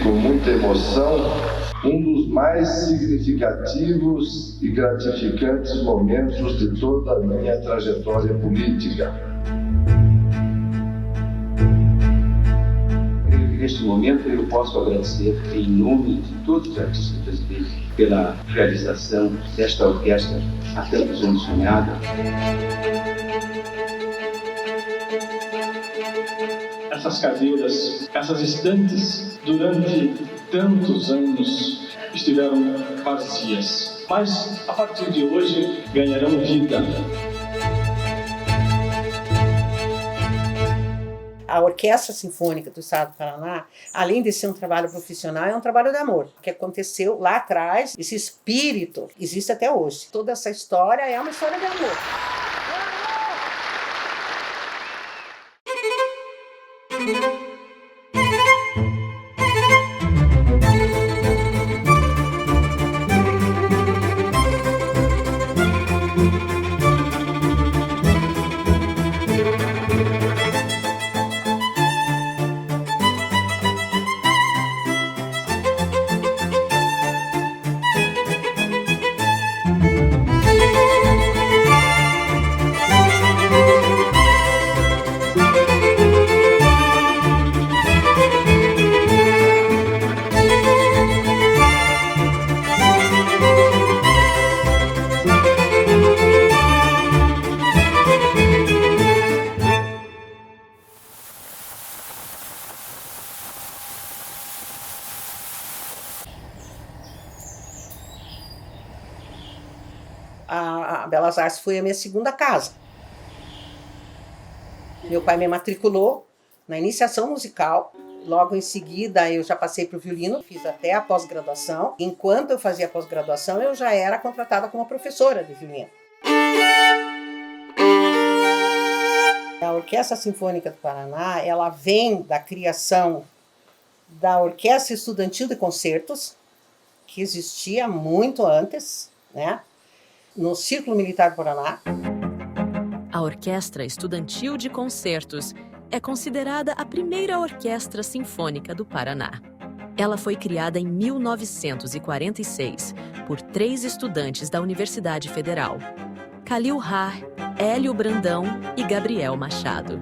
com muita emoção um dos mais significativos e gratificantes momentos de toda a minha trajetória política. Neste momento eu posso agradecer em nome de todos os artistas brasileiros pela realização desta orquestra há tantos anos sonhada. Essas cadeiras, essas estantes, durante tantos anos estiveram vazias, mas a partir de hoje ganharão vida. A Orquestra Sinfônica do Estado do Paraná, além de ser um trabalho profissional, é um trabalho de amor. O que aconteceu lá atrás, esse espírito existe até hoje. Toda essa história é uma história de amor. A Belas Artes foi a minha segunda casa. Meu pai me matriculou na iniciação musical. Logo em seguida eu já passei para o violino, fiz até a pós-graduação. Enquanto eu fazia a pós-graduação, eu já era contratada como professora de violino. A Orquestra Sinfônica do Paraná, ela vem da criação da Orquestra Estudantil de Concertos, que existia muito antes, né? No Círculo Militar do Paraná. A Orquestra Estudantil de Concertos é considerada a primeira orquestra sinfônica do Paraná. Ela foi criada em 1946 por 3 estudantes da Universidade Federal: Calil Har, Hélio Brandão e Gabriel Machado.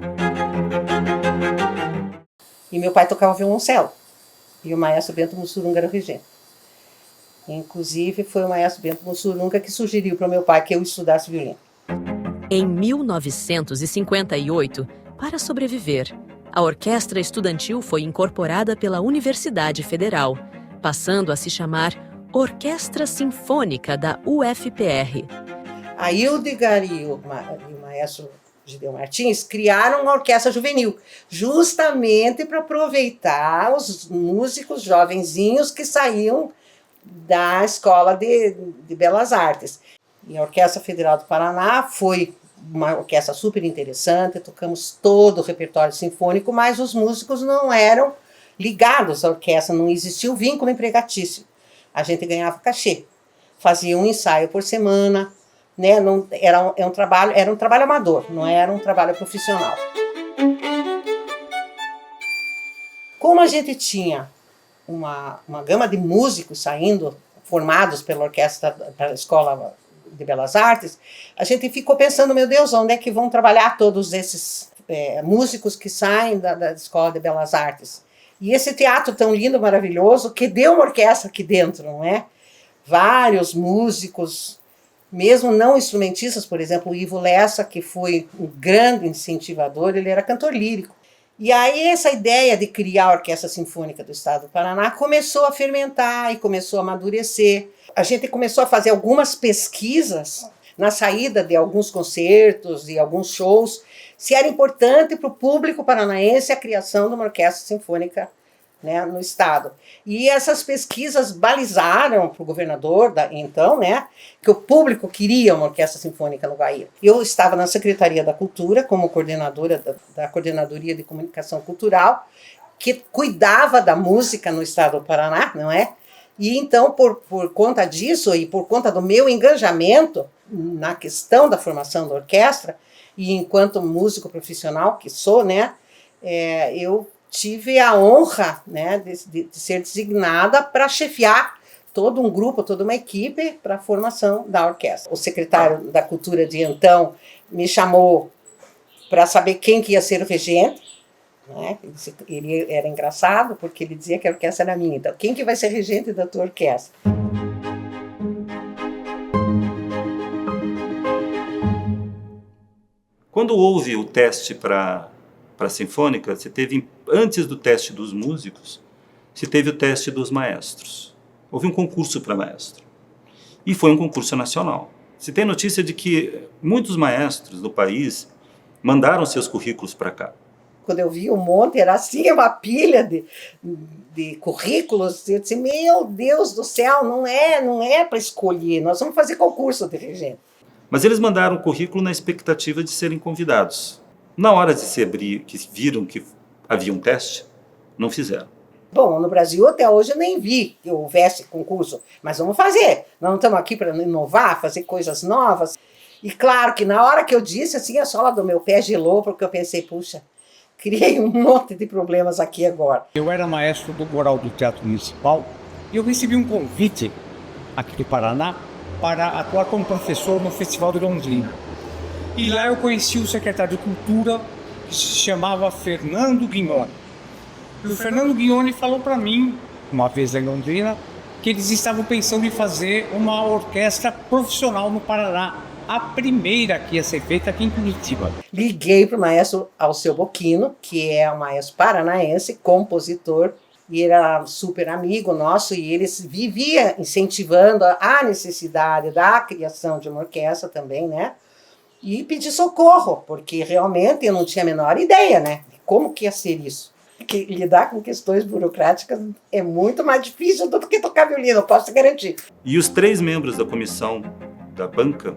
E meu pai tocava violoncelo, e o maestro Bento Mussurunga era o regente. Inclusive, foi o maestro Bento Mussurunga que sugeriu para o meu pai que eu estudasse violino. Em 1958, para sobreviver, a Orquestra Estudantil foi incorporada pela Universidade Federal, passando a se chamar Orquestra Sinfônica da UFPR. A Hildegard e o maestro Gideon Martins criaram uma orquestra juvenil, justamente para aproveitar os músicos jovenzinhos que saíam da Escola de Belas Artes. E a Orquestra Federal do Paraná foi uma orquestra super interessante, tocamos todo o repertório sinfônico, mas os músicos não eram ligados à orquestra, não existia o vínculo empregatício. A gente ganhava cachê, fazia um ensaio por semana, né? Não, era um trabalho amador, não era um trabalho profissional. Como a gente tinha uma gama de músicos saindo, formados pela orquestra, pela Escola de Belas Artes, a gente ficou pensando, meu Deus, onde é que vão trabalhar todos esses músicos que saem da Escola de Belas Artes? E esse teatro tão lindo, maravilhoso, que deu uma orquestra aqui dentro, não é? Vários músicos, mesmo não instrumentistas, por exemplo, o Ivo Lessa, que foi um grande incentivador, ele era cantor lírico. E aí essa ideia de criar a Orquestra Sinfônica do Estado do Paraná começou a fermentar e começou a amadurecer. A gente começou a fazer algumas pesquisas na saída de alguns concertos e alguns shows, se era importante para o público paranaense a criação de uma orquestra sinfônica, né, no estado. E essas pesquisas balizaram para o governador, então, né, que o público queria uma orquestra sinfônica no Guaíra. Eu estava na Secretaria da Cultura, como coordenadora da Coordenadoria de Comunicação Cultural, que cuidava da música no estado do Paraná, não é? E então, por conta disso e por conta do meu engajamento na questão da formação da orquestra, e enquanto músico profissional que sou, né, eu tive a honra, né, de ser designada para chefiar todo um grupo, toda uma equipe para a formação da orquestra. O secretário da Cultura de então me chamou para saber quem que ia ser o regente, né? Ele era engraçado porque ele dizia que a orquestra era minha. Então, quem que vai ser regente da tua orquestra? Quando houve o teste para a Sinfônica, você teve, antes do teste dos músicos, você teve o teste dos maestros. Houve um concurso para maestro. E foi um concurso nacional. Você tem notícia de que muitos maestros do país mandaram seus currículos para cá. Quando eu vi o monte, era assim, uma pilha de currículos. Eu disse, meu Deus do céu, não é para escolher, nós vamos fazer concurso de regente. Mas eles mandaram o currículo na expectativa de serem convidados. Na hora de se abrir, que viram que havia um teste, não fizeram. Bom, no Brasil até hoje eu nem vi que houvesse concurso, mas vamos fazer. Nós não estamos aqui para inovar, fazer coisas novas. E claro que na hora que eu disse, assim, a sola do meu pé gelou, porque eu pensei, puxa, criei um monte de problemas aqui agora. Eu era maestro do coral do Teatro Municipal e eu recebi um convite aqui do Paraná para atuar como professor no Festival de Londrina. E lá eu conheci o secretário de Cultura, que se chamava Fernando Guignoni. E o Fernando Guignoni falou para mim, uma vez lá em Londrina, que eles estavam pensando em fazer uma orquestra profissional no Paraná, a primeira que ia ser feita aqui em Curitiba. Liguei para o maestro Alceu Bocchino, que é um maestro paranaense, compositor, e era super amigo nosso, e ele vivia incentivando a necessidade da criação de uma orquestra também, né? E pedi socorro, porque realmente eu não tinha a menor ideia, né? De como que ia ser isso. Porque lidar com questões burocráticas é muito mais difícil do que tocar violino, eu posso te garantir. E os 3 membros da comissão da banca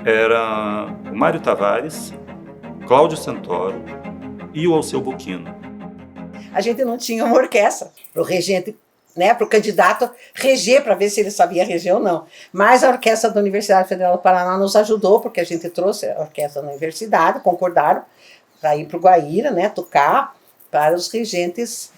eram o Mário Tavares, Cláudio Santoro e o Alceu Bocchino. A gente não tinha uma orquestra para o regente, né, para o candidato reger, para ver se ele sabia reger ou não. Mas a orquestra da Universidade Federal do Paraná nos ajudou, porque a gente trouxe a orquestra da universidade, concordaram para ir para o Guaíra, né, tocar, para os regentes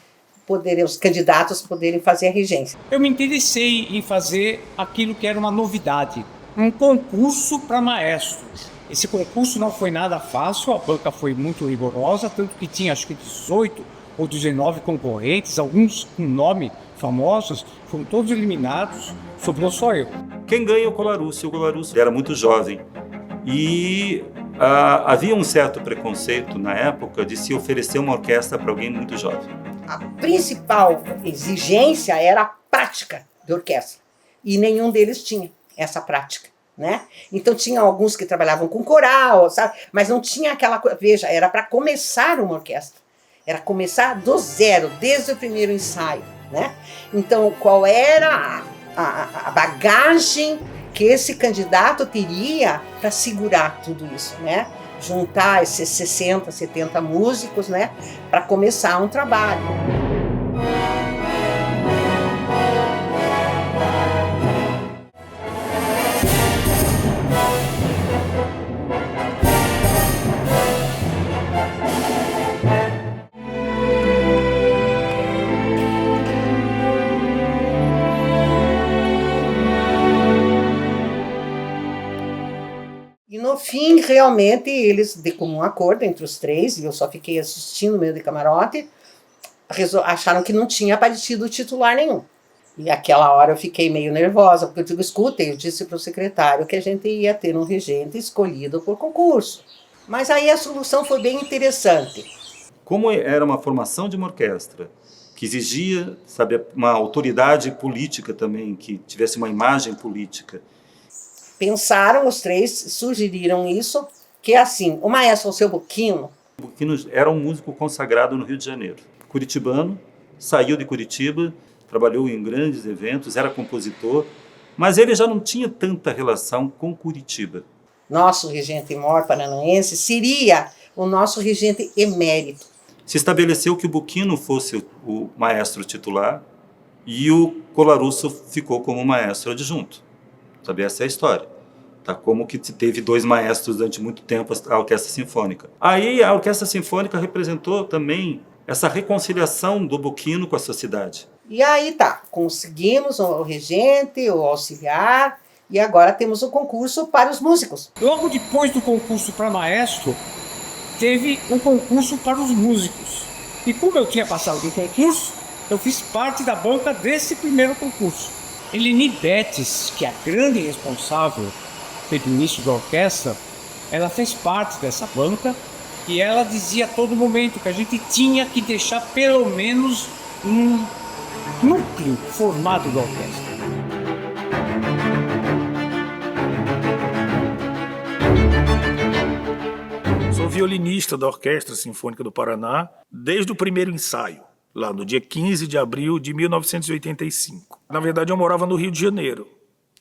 poderem, os candidatos poderem fazer a regência. Eu me interessei em fazer aquilo que era uma novidade, um concurso para maestros. Esse concurso não foi nada fácil, a banca foi muito rigorosa, tanto que tinha acho que 18 ou 19 concorrentes, alguns com nome famosos, foram todos eliminados, sobrou só eu. Quem ganha é o Colarúcio. O Colarúcio era muito jovem e havia um certo preconceito na época de se oferecer uma orquestra para alguém muito jovem. A principal exigência era a prática de orquestra, e nenhum deles tinha essa prática, né? Então tinha alguns que trabalhavam com coral, sabe? Mas não tinha aquela coisa, veja, era para começar uma orquestra, era começar do zero, desde o primeiro ensaio, né? Então qual era a bagagem que esse candidato teria para segurar tudo isso, né? Juntar esses 60, 70 músicos, né? Para começar um trabalho. No fim, realmente, eles, de comum acordo entre os 3, e eu só fiquei assistindo meio de camarote, acharam que não tinha aparecido titular nenhum. E aquela hora eu fiquei meio nervosa, porque eu digo, escuta, eu disse para o secretário que a gente ia ter um regente escolhido por concurso. Mas aí a solução foi bem interessante. Como era uma formação de uma orquestra, que exigia, sabe, uma autoridade política também, que tivesse uma imagem política, pensaram, os 3 sugeriram isso, que é assim, o maestro Alceu Bocchino... O Bocchino era um músico consagrado no Rio de Janeiro. Curitibano, saiu de Curitiba, trabalhou em grandes eventos, era compositor, mas ele já não tinha tanta relação com Curitiba. Nosso regente mor paranaense seria o nosso regente emérito. Se estabeleceu que o Bocchino fosse o maestro titular e o Colarusso ficou como maestro adjunto. Sabe, essa é a história. Tá? Como que teve 2 maestros durante muito tempo a Orquestra Sinfônica. Aí a Orquestra Sinfônica representou também essa reconciliação do Boquino com a sociedade. E aí tá, conseguimos o regente, o auxiliar, e agora temos o concurso para os músicos. Logo depois do concurso para maestro, teve um concurso para os músicos. E como eu tinha passado do concurso, eu fiz parte da banca desse primeiro concurso. Eleni Betts, que é a grande responsável pelo início da orquestra, ela fez parte dessa banca e ela dizia a todo momento que a gente tinha que deixar pelo menos um núcleo formado da orquestra. Sou violinista da Orquestra Sinfônica do Paraná desde o primeiro ensaio, lá no dia 15 de abril de 1985. Na verdade, eu morava no Rio de Janeiro.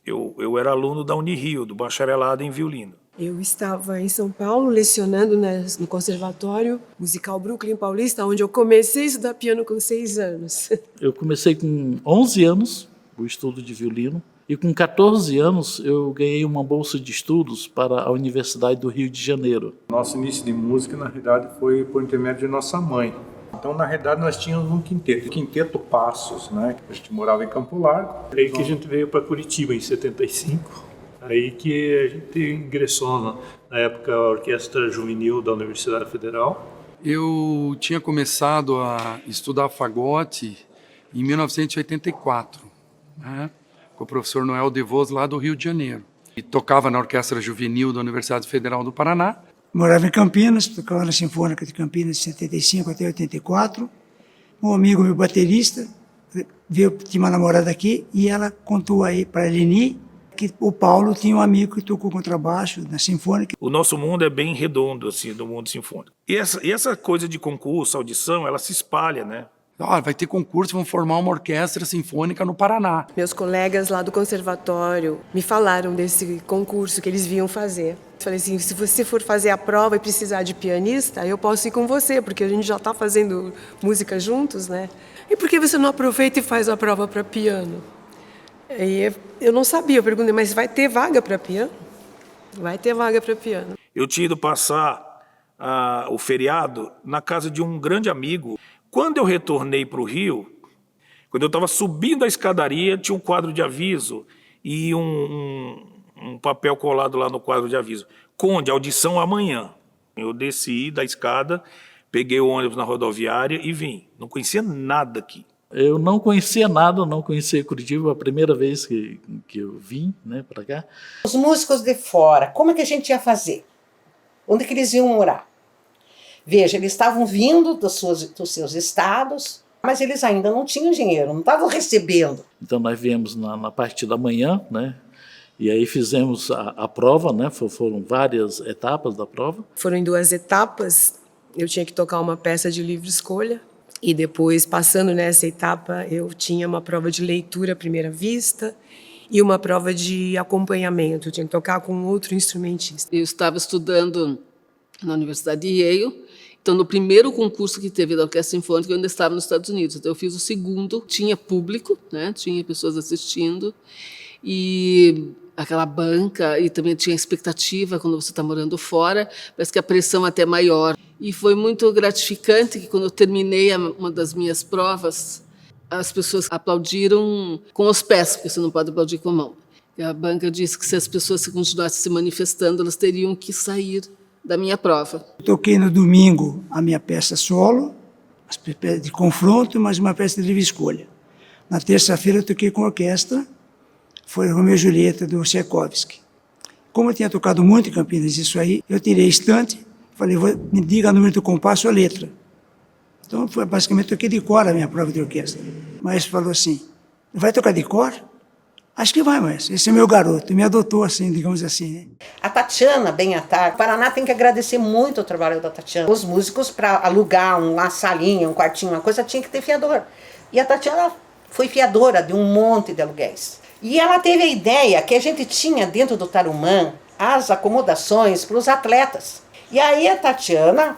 Eu era aluno da Unirio, do bacharelado em violino. Eu estava em São Paulo lecionando no Conservatório Musical Brooklyn Paulista, onde eu comecei a estudar piano com 6 anos. Eu comecei com 11 anos o estudo de violino e com 14 anos eu ganhei uma bolsa de estudos para a Universidade do Rio de Janeiro. Nosso início de música, na realidade, foi por intermédio de nossa mãe. Então, na realidade, nós tínhamos um quinteto Passos, né? A gente morava em Campo Largo. Aí que a gente veio para Curitiba em 75. Aí que a gente ingressou na época a Orquestra Juvenil da Universidade Federal. Eu tinha começado a estudar fagote em 1984, né? Com o professor Noel DeVos lá do Rio de Janeiro. E tocava na Orquestra Juvenil da Universidade Federal do Paraná. Morava em Campinas, tocava na Sinfônica de Campinas de 75 até 84. Um amigo meu baterista veio, tinha uma namorada aqui, e ela contou aí para a Eleni que o Paulo tinha um amigo que tocou contrabaixo na Sinfônica. O nosso mundo é bem redondo, assim, do mundo sinfônico. E essa coisa de concurso, audição, ela se espalha, né? Vai ter concurso, vão formar uma orquestra sinfônica no Paraná. Meus colegas lá do conservatório me falaram desse concurso que eles vinham fazer. Falei assim, se você for fazer a prova e precisar de pianista, eu posso ir com você, porque a gente já está fazendo música juntos, né? E por que você não aproveita e faz a prova para piano? Aí eu não sabia, eu perguntei, mas vai ter vaga para piano? Vai ter vaga para piano. Eu tinha ido passar o feriado na casa de um grande amigo. Quando eu retornei para o Rio, quando eu estava subindo a escadaria, tinha um quadro de aviso e um papel colado lá no quadro de aviso. Conde, audição amanhã. Eu desci da escada, peguei o ônibus na rodoviária e vim. Não conhecia nada aqui. Eu não conhecia nada, não conhecia Curitiba, a primeira vez que eu vim, né, para cá. Os músicos de fora, como é que a gente ia fazer? Onde que eles iam morar? Veja, eles estavam vindo dos seus estados, mas eles ainda não tinham dinheiro, não estavam recebendo. Então nós viemos na parte da manhã, né? E aí fizemos a prova, né? Foram várias etapas da prova. Foram em 2 etapas, eu tinha que tocar uma peça de livre escolha. E depois, passando nessa etapa, eu tinha uma prova de leitura à primeira vista e uma prova de acompanhamento. Eu tinha que tocar com outro instrumentista. Eu estava estudando na Universidade de Yale. Então, no primeiro concurso que teve da Orquestra Sinfônica, eu ainda estava nos Estados Unidos. Então, eu fiz o segundo, tinha público, né? Tinha pessoas assistindo. E aquela banca, e também tinha expectativa quando você está morando fora, parece que a pressão até é maior. E foi muito gratificante que quando eu terminei uma das minhas provas, as pessoas aplaudiram com os pés, porque você não pode aplaudir com a mão. E a banca disse que se as pessoas continuassem se manifestando, elas teriam que sair da minha prova. Toquei no domingo a minha peça solo, de confronto, mas uma peça de livre escolha. Na terça-feira eu toquei com a orquestra, foi Romeu e Julieta do Tchaikovsky. Como eu tinha tocado muito em Campinas isso aí, eu tirei estante, falei, me diga o número do compasso ou a letra. Então, basicamente, toquei de cor a minha prova de orquestra. O maestro falou assim, vai tocar de cor? Acho que vai, maestro. Esse é meu garoto, me adotou assim, digamos assim, né? A Tatiana, bem à tarde, o Paraná tem que agradecer muito o trabalho da Tatiana. Os músicos, para alugar uma salinha, um quartinho, uma coisa, tinha que ter fiador. E a Tatiana foi fiadora de um monte de aluguéis. E ela teve a ideia que a gente tinha dentro do Tarumã as acomodações para os atletas. E aí a Tatiana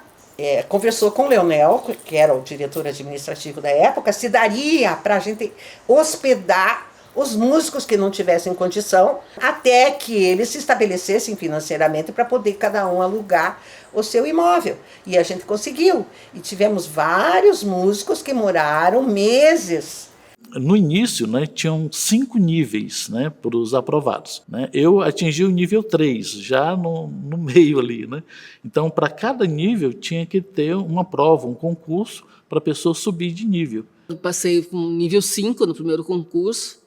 conversou com o Leonel, que era o diretor administrativo da época, se daria para a gente hospedar os músicos que não tivessem condição, até que eles se estabelecessem financeiramente para poder cada um alugar o seu imóvel. E a gente conseguiu. E tivemos vários músicos que moraram meses. No início, né, tinham 5 níveis, né, para os aprovados, né? Eu atingi o nível 3, já no meio ali, né? Então, para cada nível, tinha que ter uma prova, um concurso, para a pessoa subir de nível. Eu passei com nível 5 no primeiro concurso,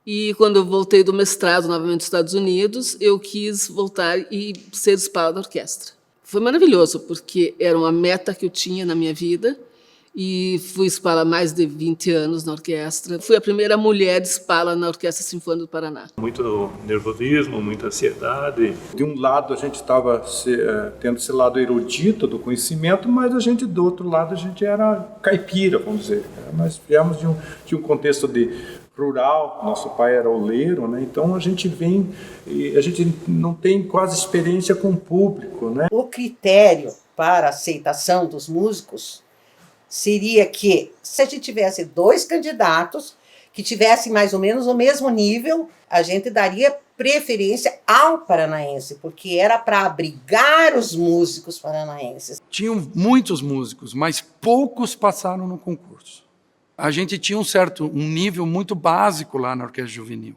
e quando eu voltei do mestrado novamente nos Estados Unidos, eu quis voltar e ser espala da orquestra. Foi maravilhoso, porque era uma meta que eu tinha na minha vida, e fui espala há mais de 20 anos na orquestra. Fui a primeira mulher espala na Orquestra Sinfônica do Paraná. Muito nervosismo, muita ansiedade. De um lado a gente estava tendo esse lado erudito do conhecimento, mas a gente, do outro lado, a gente era caipira, vamos dizer. Nós viemos de um contexto rural, nosso pai era oleiro, né? Então a gente vem, a gente não tem quase experiência com o público, né? O critério para a aceitação dos músicos seria que, se a gente tivesse 2 candidatos que tivessem mais ou menos o mesmo nível, a gente daria preferência ao paranaense, porque era para abrigar os músicos paranaenses. Tinham muitos músicos, mas poucos passaram no concurso. A gente tinha um nível muito básico lá na Orquestra Juvenil.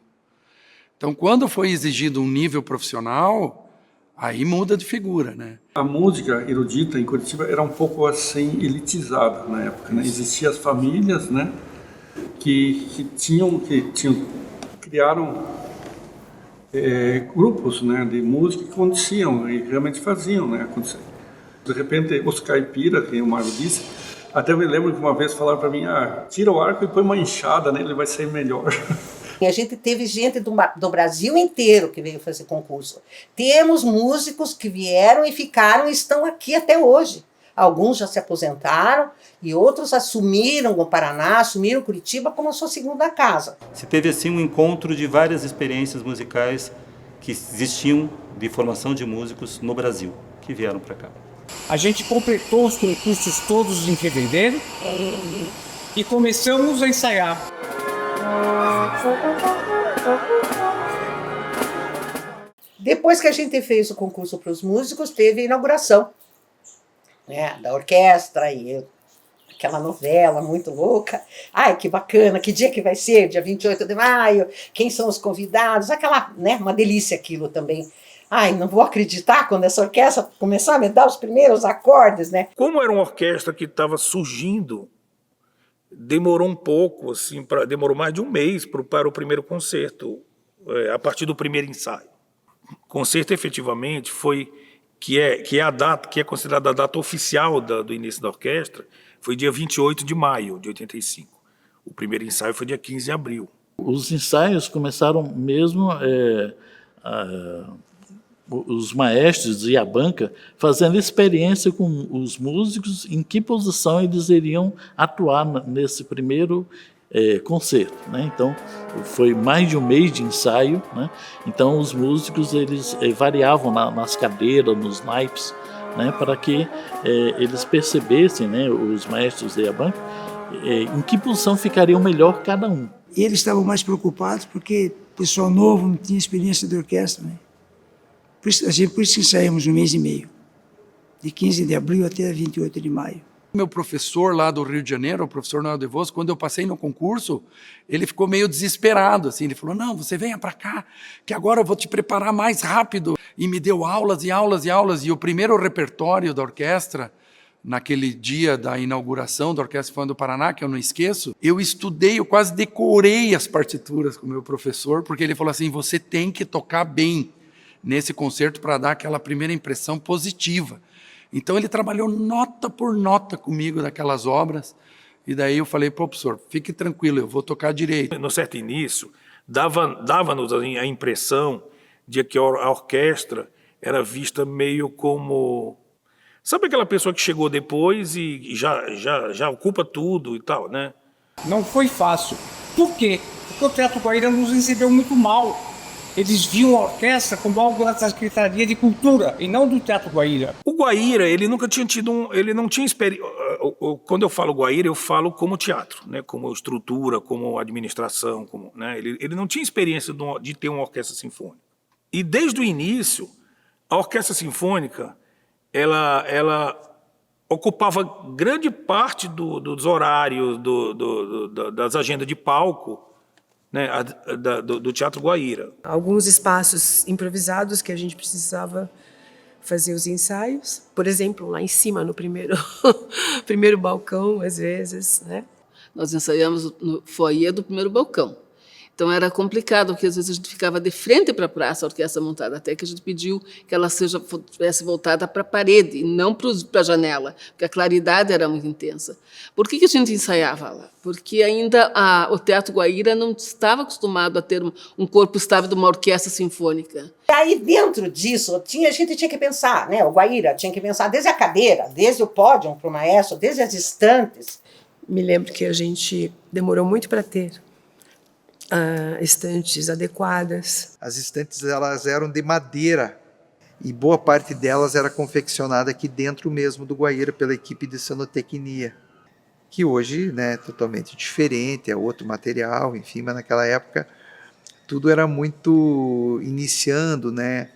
Então, quando foi exigido um nível profissional, aí muda de figura, né? A música erudita em Curitiba era um pouco assim elitizada na época, né? Existiam as famílias, né, que criaram grupos, né, de música que aconteciam e realmente faziam, né, acontecer. De repente, os caipiras, que o Mário disse, até me lembro que uma vez falaram para mim, tira o arco e põe uma enxada nele, vai sair melhor. A gente teve gente do Brasil inteiro que veio fazer concurso. Temos músicos que vieram e ficaram e estão aqui até hoje. Alguns já se aposentaram e outros assumiram o Paraná, assumiram Curitiba como a sua segunda casa. Se teve assim um encontro de várias experiências musicais que existiam de formação de músicos no Brasil, que vieram para cá. A gente completou os concursos todos em fevereiro e começamos a ensaiar. Depois que a gente fez o concurso para os músicos, teve a inauguração, né, da orquestra e aquela novela muito louca. Ai, que bacana, que dia que vai ser? Dia 28 de maio, quem são os convidados? Aquela, né, uma delícia aquilo também. Ai, não vou acreditar quando essa orquestra começar a me dar os primeiros acordes, né? Como era uma orquestra que estava surgindo, demorou um pouco, assim, demorou mais de um mês para o primeiro concerto, a partir do primeiro ensaio. O concerto, efetivamente, que é considerada a data oficial do início da orquestra, foi dia 28 de maio de 85. O primeiro ensaio foi dia 15 de abril. Os ensaios começaram mesmo... os maestros e a banca fazendo experiência com os músicos, em que posição eles iriam atuar nesse primeiro concerto, né? Então, foi mais de um mês de ensaio, né? Então, os músicos eles variavam nas cadeiras, nos naipes, né? Para que eles percebessem, né? Os maestros e a banca, em que posição ficariam melhor cada um. E eles estavam mais preocupados porque o pessoal novo não tinha experiência de orquestra, né? Por isso que ensaiamos um mês e meio, de 15 de abril até 28 de maio. Meu professor lá do Rio de Janeiro, o professor Noel de Vos, quando eu passei no concurso, ele ficou meio desesperado, assim, ele falou, não, você venha para cá, que agora eu vou te preparar mais rápido. E me deu aulas e aulas e aulas, e o primeiro repertório da orquestra, naquele dia da inauguração da Orquestra Sinfônica do Paraná, que eu não esqueço, eu estudei, eu quase decorei as partituras com o meu professor, porque ele falou assim, você tem que tocar bem nesse concerto para dar aquela primeira impressão positiva. Então ele trabalhou nota por nota comigo daquelas obras, e daí eu falei, professor, fique tranquilo, eu vou tocar direito. No certo início, dava-nos a impressão de que a orquestra era vista meio como... Sabe aquela pessoa que chegou depois e já ocupa tudo e tal, né? Não foi fácil. Por quê? Porque o Teatro Guaíra nos recebeu muito mal. Eles viam a orquestra como algo da Secretaria de Cultura e não do Teatro Guaíra. O Guaíra, ele nunca tinha tido ele não tinha quando eu falo Guaíra, eu falo como teatro, né? Como estrutura, como administração, né? Ele não tinha experiência de ter uma orquestra sinfônica. E desde o início, a orquestra sinfônica, ela ocupava grande parte dos horários, das agendas de palco, né? do Teatro Guaíra. Alguns espaços improvisados que a gente precisava fazer os ensaios, por exemplo, lá em cima, no primeiro balcão, às vezes, né? Nós ensaiamos no foyer do primeiro balcão. Então era complicado, porque às vezes a gente ficava de frente para a praça, a orquestra montada, até que a gente pediu que ela estivesse voltada para a parede e não para a janela, porque a claridade era muito intensa. Por que a gente ensaiava lá? Porque ainda o Teatro Guaíra não estava acostumado a ter um corpo estável de uma orquestra sinfônica. Aí dentro disso, a gente tinha que pensar, né? O Guaíra tinha que pensar desde a cadeira, desde o pódio para o maestro, desde as estantes. Me lembro que a gente demorou muito para ter estantes adequadas. As estantes elas eram de madeira e boa parte delas era confeccionada aqui dentro mesmo do Guaíra pela equipe de cenotecnia, que hoje, né, é totalmente diferente, é outro material, enfim, mas naquela época tudo era muito iniciando, né?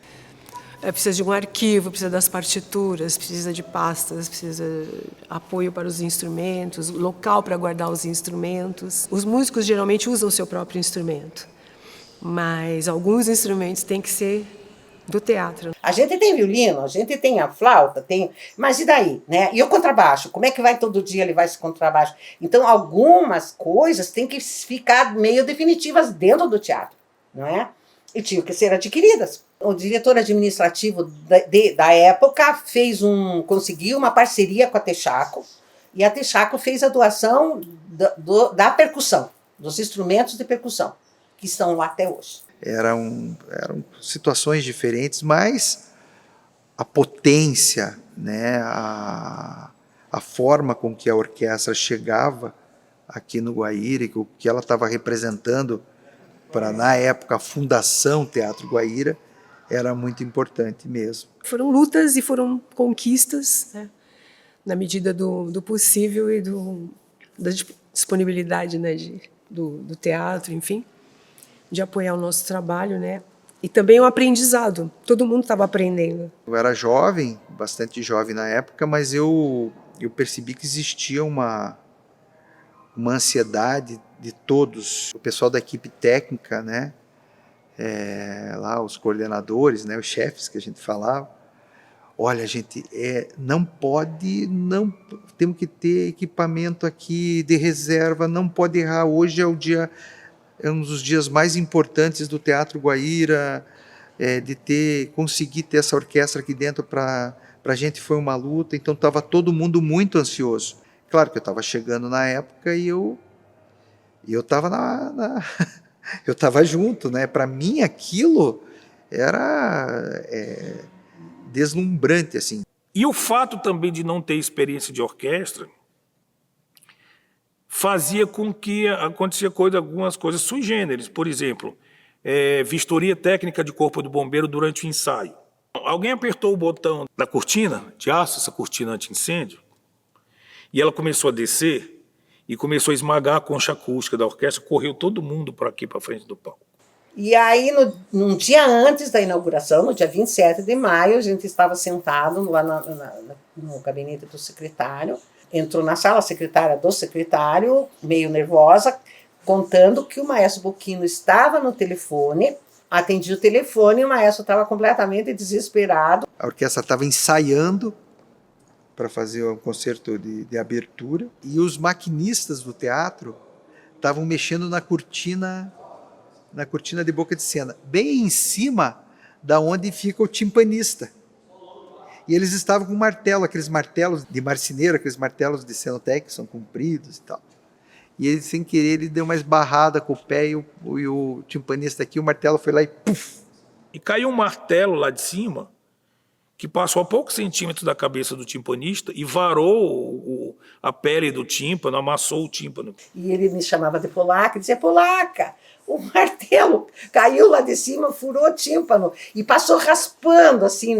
Precisa de um arquivo, precisa das partituras, precisa de pastas, precisa de apoio para os instrumentos, local para guardar os instrumentos. Os músicos geralmente usam o seu próprio instrumento, mas alguns instrumentos têm que ser do teatro. A gente tem violino, a gente tem a flauta, mas e daí, né? E o contrabaixo? Como é que vai todo dia levar esse contrabaixo? Então, algumas coisas têm que ficar meio definitivas dentro do teatro, não é? E tinham que ser adquiridas. O diretor administrativo da época conseguiu uma parceria com a Texaco, e a Texaco fez a doação da percussão, dos instrumentos de percussão, que estão lá até hoje. Eram situações diferentes, mas a potência, né, a forma com que a orquestra chegava aqui no Guaíra, e o que ela estava representando para, na época, a Fundação Teatro Guaíra, era muito importante mesmo. Foram lutas e foram conquistas, né, na medida do possível e da disponibilidade, né, do teatro, enfim, de apoiar o nosso trabalho, né, e também o aprendizado. Todo mundo estava aprendendo. Eu era jovem, bastante jovem na época, mas eu percebi que existia uma ansiedade de todos, o pessoal da equipe técnica, né, lá os coordenadores, né, os chefes que a gente falava. Olha, gente, temos que ter equipamento aqui de reserva, não pode errar. Hoje é um dos dias mais importantes do Teatro Guaíra, conseguir ter essa orquestra aqui dentro para a gente foi uma luta, então estava todo mundo muito ansioso. Claro que eu estava chegando na época e eu estava eu estava junto, né? Para mim aquilo era deslumbrante, assim. E o fato também de não ter experiência de orquestra fazia com que acontecia algumas coisas sui generis. Por exemplo, vistoria técnica de corpo do bombeiro durante o ensaio. Alguém apertou o botão da cortina de aço, essa cortina anti-incêndio, e ela começou a descer e começou a esmagar a concha acústica da orquestra, correu todo mundo para aqui, para frente do palco. E aí, num dia antes da inauguração, no dia 27 de maio, a gente estava sentado lá no gabinete do secretário. Entrou na sala a secretária do secretário, meio nervosa, contando que o maestro Boquino estava no telefone, atendia o telefone e o maestro estava completamente desesperado. A orquestra estava ensaiando para fazer um concerto de abertura, e os maquinistas do teatro estavam mexendo na cortina de boca de cena, bem em cima da onde fica o timpanista. E eles estavam com martelo, aqueles martelos de marceneiro, aqueles martelos de cenotec que são compridos e tal. E ele, sem querer, ele deu uma esbarrada com o pé e o timpanista aqui, o martelo foi lá e puf! E caiu um martelo lá de cima, que passou a poucos centímetros da cabeça do timpanista e varou a pele do tímpano, amassou o tímpano. E ele me chamava de polaca, e dizia: Polaca, o martelo caiu lá de cima, furou o tímpano e passou raspando assim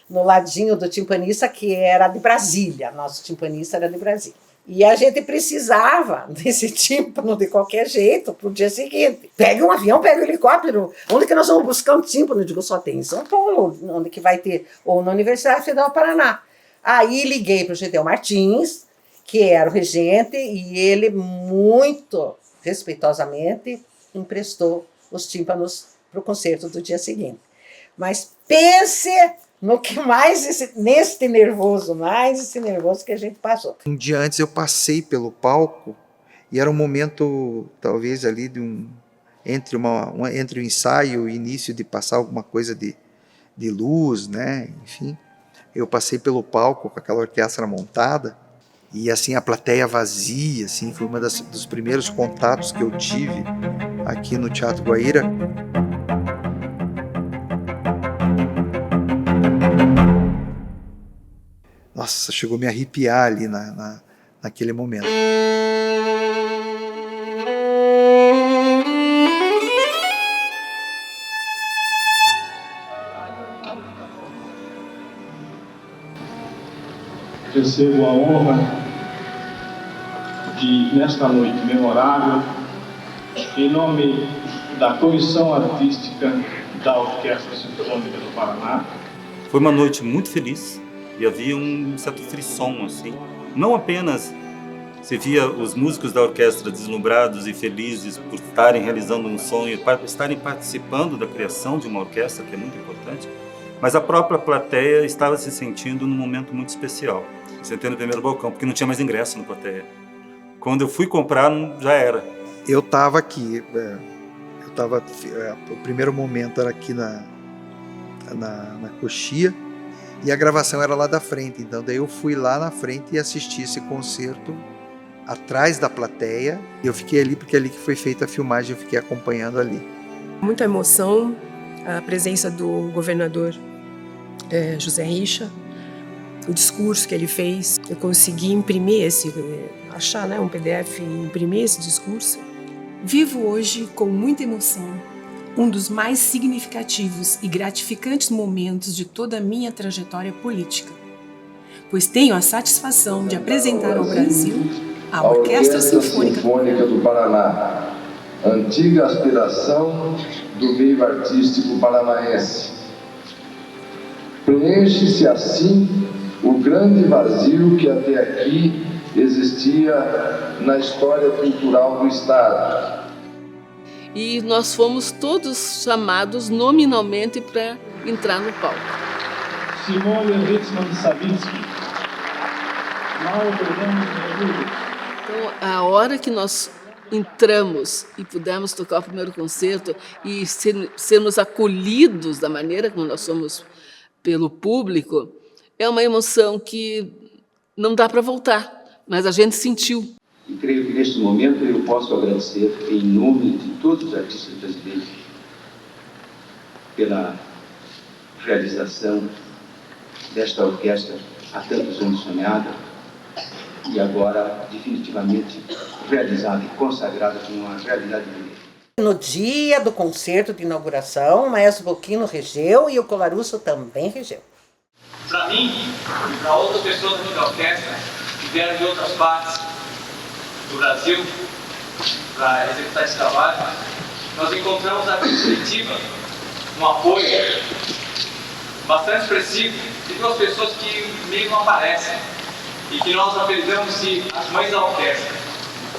no ladinho do timpanista, que era de Brasília. Nosso timpanista era de Brasília. E a gente precisava desse tímpano de qualquer jeito para o dia seguinte. Pega um avião, pega um helicóptero. Onde que nós vamos buscar um tímpano? Eu digo, só tem em São Paulo, onde que vai ter, ou na Universidade Federal do Paraná. Aí liguei para o Gedel Martins, que era o regente, e ele muito respeitosamente emprestou os tímpanos para o concerto do dia seguinte. Mas pense no que mais, esse nervoso que a gente passou. Um dia antes eu passei pelo palco e era um momento, talvez ali, entre o ensaio e o início de passar alguma coisa de luz, né? Enfim, eu passei pelo palco com aquela orquestra montada e assim a plateia vazia, assim, foi uma dos primeiros contatos que eu tive aqui no Teatro Guaíra. Nossa, chegou a me arrepiar ali naquele momento. Recebo a honra de, nesta noite memorável, em nome da Comissão Artística da Orquestra Sinfônica do Paraná. Foi uma noite muito feliz. E havia um certo frisson, assim. Não apenas se via os músicos da orquestra deslumbrados e felizes por estarem realizando um sonho, por estarem participando da criação de uma orquestra, que é muito importante, mas a própria plateia estava se sentindo num momento muito especial. Sentei no primeiro balcão, porque não tinha mais ingresso na plateia. Quando eu fui comprar, já era. Eu estava aqui, o primeiro momento era aqui na coxia, e a gravação era lá da frente, então daí eu fui lá na frente e assisti esse concerto atrás da plateia. Eu fiquei ali porque ali que foi feita a filmagem, eu fiquei acompanhando ali. Muita emoção, a presença do governador José Richa, o discurso que ele fez. Eu consegui imprimir achar um PDF e imprimir esse discurso. Vivo hoje com muita emoção um dos mais significativos e gratificantes momentos de toda a minha trajetória política, pois tenho a satisfação de apresentar ao Brasil a Orquestra Sinfônica do Paraná, antiga aspiração do meio artístico paranaense. Preenche-se assim o grande vazio que até aqui existia na história cultural do Estado. E nós fomos todos chamados nominalmente para entrar no palco. Simone Ritzmann-Savitzky. Então, a hora que nós entramos e pudemos tocar o primeiro concerto e sermos acolhidos da maneira como nós somos pelo público, é uma emoção que não dá para voltar, mas a gente sentiu. E creio que neste momento eu posso agradecer em nome de todos os artistas brasileiros pela realização desta orquestra há tantos anos sonhada e agora definitivamente realizada e consagrada como uma realidade mineira. No dia do concerto de inauguração, o maestro Bocchino regeu e o Colarusso também regeu. Para mim e para outras pessoas da orquestra que vieram de outras partes do Brasil para executar esse trabalho, nós encontramos aqui em Curitiba um apoio bastante expressivo de duas pessoas que meio não aparecem e que nós apelidamos de as mães da orquestra.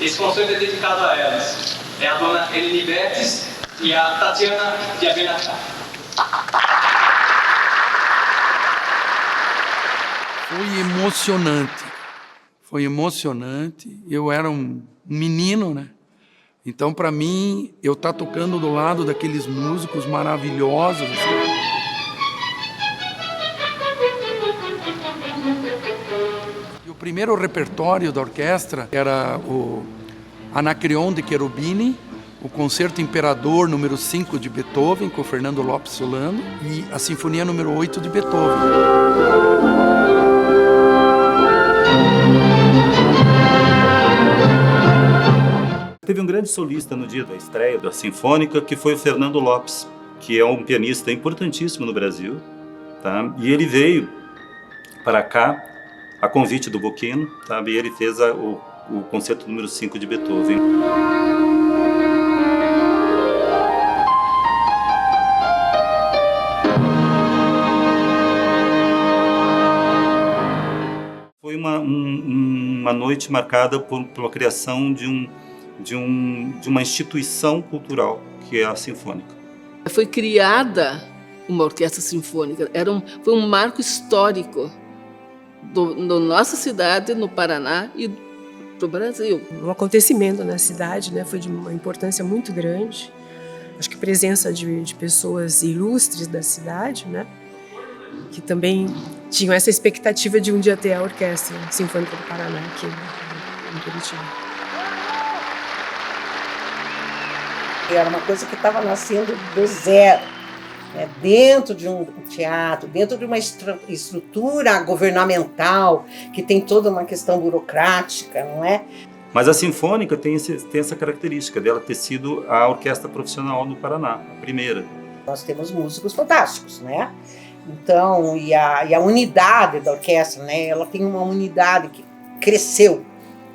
Esse concerto é dedicado a elas. É a dona Eleni Betes e a Tatiana de Abenatá. Foi emocionante. Foi emocionante. Eu era um menino, né? Então, para mim, eu estar tocando do lado daqueles músicos maravilhosos. E o primeiro repertório da orquestra era o Anacreon de Cherubini, o Concerto Imperador número 5 de Beethoven, com Fernando Lopes Solano, e a Sinfonia número 8 de Beethoven. Teve um grande solista no dia da estreia da Sinfônica, que foi o Fernando Lopes, que é um pianista importantíssimo no Brasil, tá? E ele veio para cá a convite do Bocchino, tá? E ele fez o concerto número 5 de Beethoven. Foi uma noite marcada por uma criação de uma instituição cultural, que é a Sinfônica. Foi criada uma orquestra sinfônica, foi um marco histórico da nossa cidade, no Paraná e do Brasil. Um acontecimento na cidade, né, foi de uma importância muito grande. Acho que a presença de pessoas ilustres da cidade, né, que também tinham essa expectativa de um dia ter a Orquestra Sinfônica do Paraná aqui em Curitiba. Era uma coisa que estava nascendo do zero, né? Dentro de um teatro, dentro de uma estrutura governamental, que tem toda uma questão burocrática, não é? Mas a Sinfônica tem essa característica dela ter sido a orquestra profissional no Paraná, a primeira. Nós temos músicos fantásticos, né? Então, e a unidade da orquestra, né? Ela tem uma unidade que cresceu.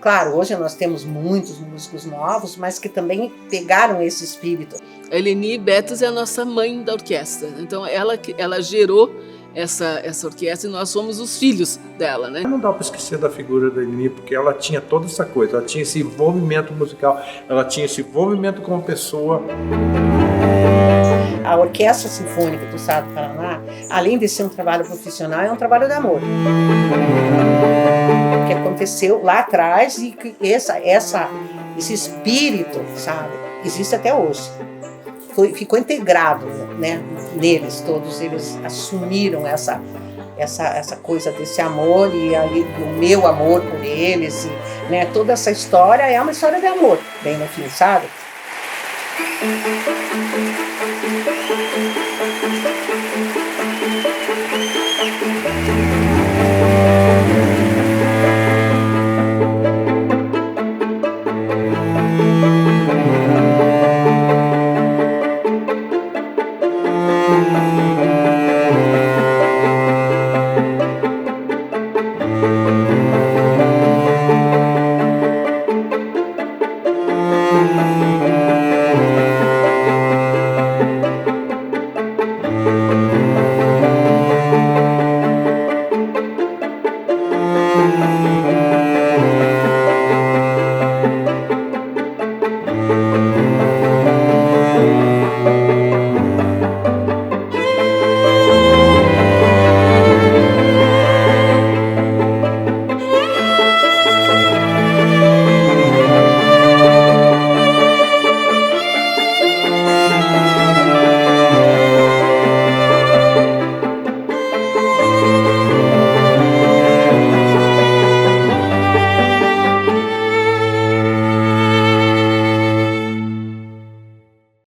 Claro, hoje nós temos muitos músicos novos, mas que também pegaram esse espírito. A Eleni Betts é a nossa mãe da orquestra. Então, ela gerou essa orquestra e nós somos os filhos dela, né? Não dá para esquecer da figura da Eleni, porque ela tinha toda essa coisa. Ela tinha esse envolvimento musical, ela tinha esse envolvimento como pessoa. A Orquestra Sinfônica do Estado do Paraná, além de ser um trabalho profissional, é um trabalho de amor. O que aconteceu lá atrás e que esse espírito, sabe, existe até hoje. Ficou integrado, né, neles, todos eles assumiram essa coisa desse amor e aí do meu amor por eles, e, né, toda essa história é uma história de amor, bem no fim, sabe?